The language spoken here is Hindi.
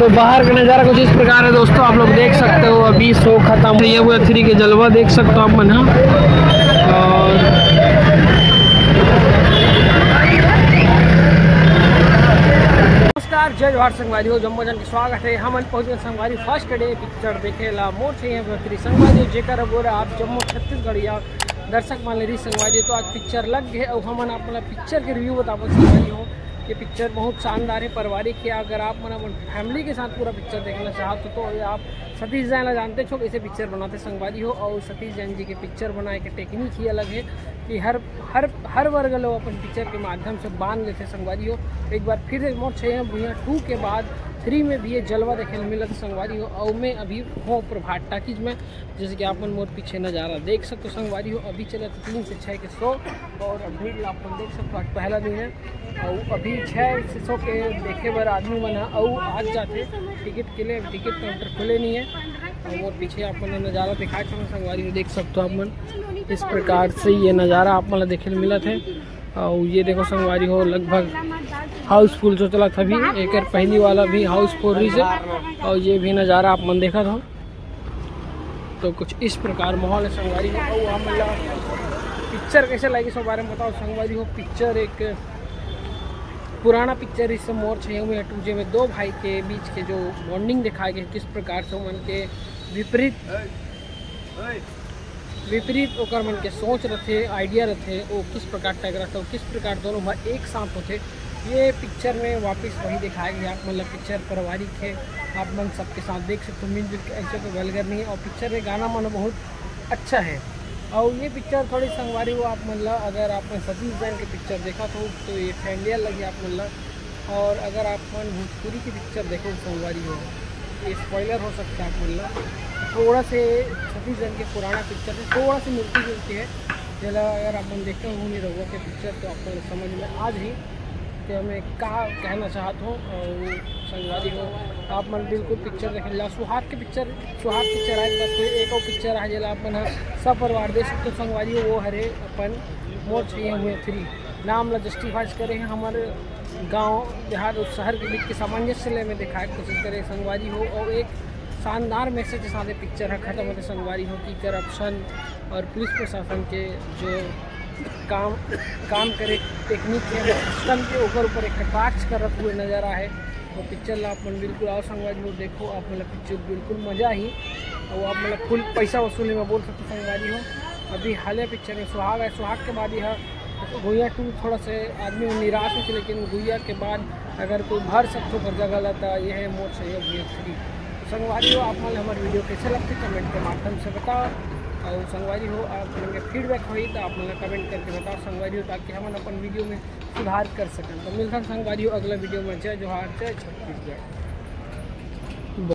तो बाहर का नज़ारा कुछ इस प्रकार है दोस्तों, आप लोग देख सकते हो। अभी शो खत्म ये वो 3 के जलवा देख सकते हो आप मन। और नमस्कार, जय जवाहर संगवारी हो जम्मू जन के स्वागत है। हम पहुँच गए संगवारी फर्स्ट डे पिक्चर देखे ला मोर चाहिए संगवारी जेकर बोरा आप जम्मू छत्तीसगढ़ या दर्शक मान रही संगवारी। तो आज पिक्चर लग गए और हम अपना पिक्चर के रिव्यू बताओ संगवारी हो। ये पिक्चर बहुत शानदार है, पारिवारिक है। अगर आप मन फैमिली के साथ पूरा पिक्चर देखना चाहते हो तो आप सतीश जैन जानते छो कैसे पिक्चर बनाते संगवारी हो। और सतीश जैन जी के पिक्चर बनाए के टेक्निक ही अलग है कि हर वर्ग लोग अपन पिक्चर के माध्यम से बांध लेते संगवारी हो। एक बार फिर से मोर छः भूया 2 के बाद 3 में भी ये जलवा देखे मिलत संगवारी हो। और मैं अभी हूँ प्रभात टाकीज में, जैसे कि आप मोर पीछे नज़ारा देख सकते हो संगवारी हो। अभी चले 3 से 6 के शो और अभी आप देख सकते हो आज पहला दिन है और अभी 6 से 100 के देखे बार आदमी मन है और आज जाते टिकट के लिए। टिकट काउंटर खुले नहीं है और पीछे आप मन नज़ारा दिखाए छो संगवारी हो। देख सकते हो आप मन इस प्रकार से ये नज़ारा आप मन देखे मिला थे। और ये देखो संगवारी हो लगभग हाउसफुल जो चला था अभी एक पहली वाला भी हाउसफुल रही से। और ये भी नज़ारा आप मन देखा था। तो कुछ इस प्रकार माहौल है संगवारी हो। और हम पिक्चर कैसे लगी इस बारे में बताओ संगवारी हो। पिक्चर एक पुराना पिक्चर इस मोर छः में 2 में 2 भाई के बीच के जो बॉन्डिंग दिखाए गए, किस प्रकार से मन के विपरीत ओकर मन के सोच रहे आइडिया रहे वो किस प्रकार टकरा था, किस प्रकार दोनों भाई एक साथ होते। ये पिक्चर में वापस वही दिखाया गया। मतलब पिक्चर पारिवारिक है, आप मन सबके साथ देख सकते हो, मिलजुल के ऐसे तो वलगर नहीं है। और पिक्चर में गाना मन बहुत अच्छा है। और ये पिक्चर थोड़ी संगवारी हो आप मतलब अगर आपने सतीश जैन की पिक्चर देखा तो ये फैंडियल लगी आप मतलब। और अगर आप भोजपुरी की पिक्चर देखो संगवारी हो ये स्पॉइलर हो सकता है आप मतलब। थोड़ा से सतीश जैन के पुराना पिक्चर से थोड़ा सी मिलती जुलती है। जला अगर आप देखते हो नहीं रहुआ के पिक्चर तो आपको समझ में आज ही कि मैं क्या कहना चाहता हूँ। और संगवारी हो आप मन बिल्कुल पिक्चर देखें ला सुहाग पिक्चर आए बाद फिर एक और पिक्चर आ जला अपन सब परिवार देख सकते हो संगवारी हो। वो हरे अपन मोर चाहिए हुए 3 नाम ला जस्टिफाइज करे हैं हमारे गांव देहात और शहर के बीच के सामंजस्य में दिखाए कोशिश करे संगवारी हो। और एक शानदार मैसेज के साथ पिक्चर है खत्म होते संगवारी हो कि करप्शन और पुलिस प्रशासन के जो काम करे टेक्निक है सिस्टम के ऊपर एक कटाक्ष करते हुए नज़ारा है। तो पिक्चर ला आप बिल्कुल आओ संगवारी हो देखो आप मतलब पिक्चर बिल्कुल मज़ा ही। और आप मतलब फुल पैसा वसूली में बोल सकते संगवारी हो। अभी हाल पिक्चर में सुहाग है, सुहाग के बाद यह गुइया 2 थोड़ा से आदमी निराश हो थे, लेकिन गुइया के बाद अगर कोई भर सकते पर जगह लाता यह है मोर चाहिए गुइया 3। संगवारी हो आप मतलब हमारे वीडियो कैसे लगते कमेंट के माध्यम से बताओ। और संगवारी हो आप मतलब फीडबैक हुई तो आप मतलब कमेंट करके बताओ संगवारी हो, ताकि हम अपन वीडियो में सुधार कर सकें। तो मिलता संगवारी हो अगला वीडियो में। जय जोहार, जय छत्तीसगढ़।